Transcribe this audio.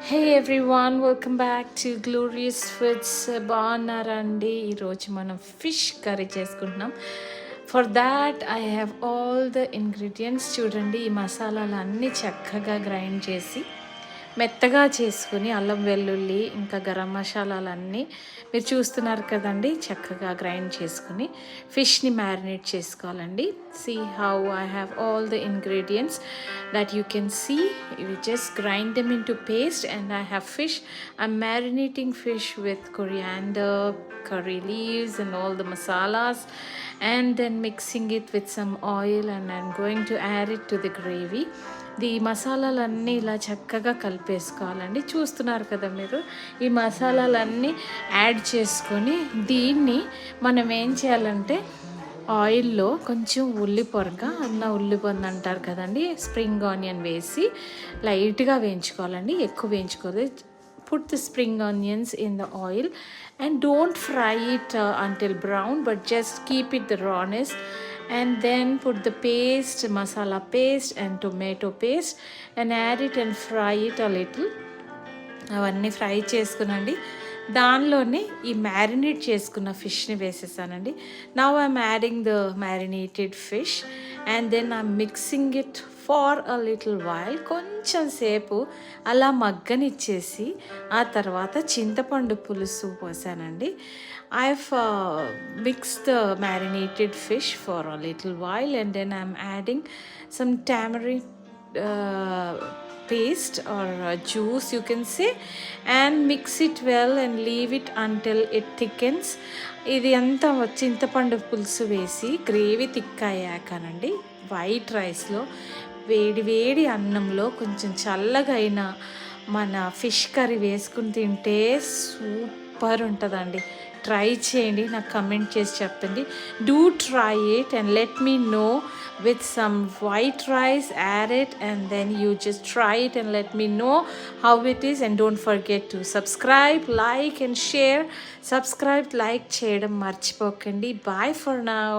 Hey everyone, welcome back to glorious foods. బాగున్నారా అండి? ఈరోజు మనం ఫిష్ కర్రీ చేసుకుంటున్నాం. For that I have all the ingredients. చూడండి, ఈ మసాలాలు అన్నీ చక్కగా గ్రైండ్ చేసి మెత్తగా చేసుకుని అల్లం వెల్లుల్లి ఇంకా గరం మసాలాలన్నీ మీరు చూస్తున్నారు కదండి, చక్కగా గ్రైండ్ చేసుకుని ఫిష్ని మ్యారినేట్ చేసుకోవాలండి. See how I have all the ingredients that you can see. We just grind them into paste and I have fish. I'm marinating fish with coriander, curry leaves and all the masalas, and then mixing it with some oil, and I'm going to add it to the gravy. ఈ మసాలాలన్నీ ఇలా చక్కగా కలిపేసుకోవాలండి. చూస్తున్నారు కదా మీరు, ఈ మసాలాలన్నీ add చేసుకొని దీన్ని మనం ఏం చేయాలంటే ఆయిల్లో కొంచెం ఉల్లిపొంద అంటారు కదండి, స్ప్రింగ్ ఆనియన్ వేసి లైట్గా వేయించుకోవాలండి, ఎక్కువ వేయించుకోవాలి. Put the spring onions in the oil and don't fry it until brown, but just keep it the rawness, and then put the paste, masala paste and tomato paste, and add it and fry it a little. అవన్నీ fry చేసుకునండి. దానిలోనే ఈ marinate చేసుకున్న ఫిష్ని వేసేసానండి. Now I'm adding the marinated fish and then I'm mixing it for a little while. కొంచెం సేపు అలా మగ్గనిచ్చేసి ఆ తర్వాత చింతపండు పులుసు పోసానండి. I've mixed the marinated fish for a little while and then I'm adding some tamarind paste or juice, you can say, and mix it well and leave it until it thickens. ఇది అంతా చింతపండు పులుసు వేసి gravy thick అయ్యాకనండి, white రైస్లో వేడి వేడి అన్నంలో కొంచెం చల్లగా అయిన మన ఫిష్ కర్రీ వేసుకుని తింటే సూపర్ ఉంటుందండి. ట్రై చేయండి, నాకు కమెంట్ చేసి చెప్పండి. Do try it and let me know with some white rice, add it, and then you just try it and let me know how it is. And don't forget to subscribe, like and share. Subscribe, like చేయడం మర్చిపోకండి. Bye for now.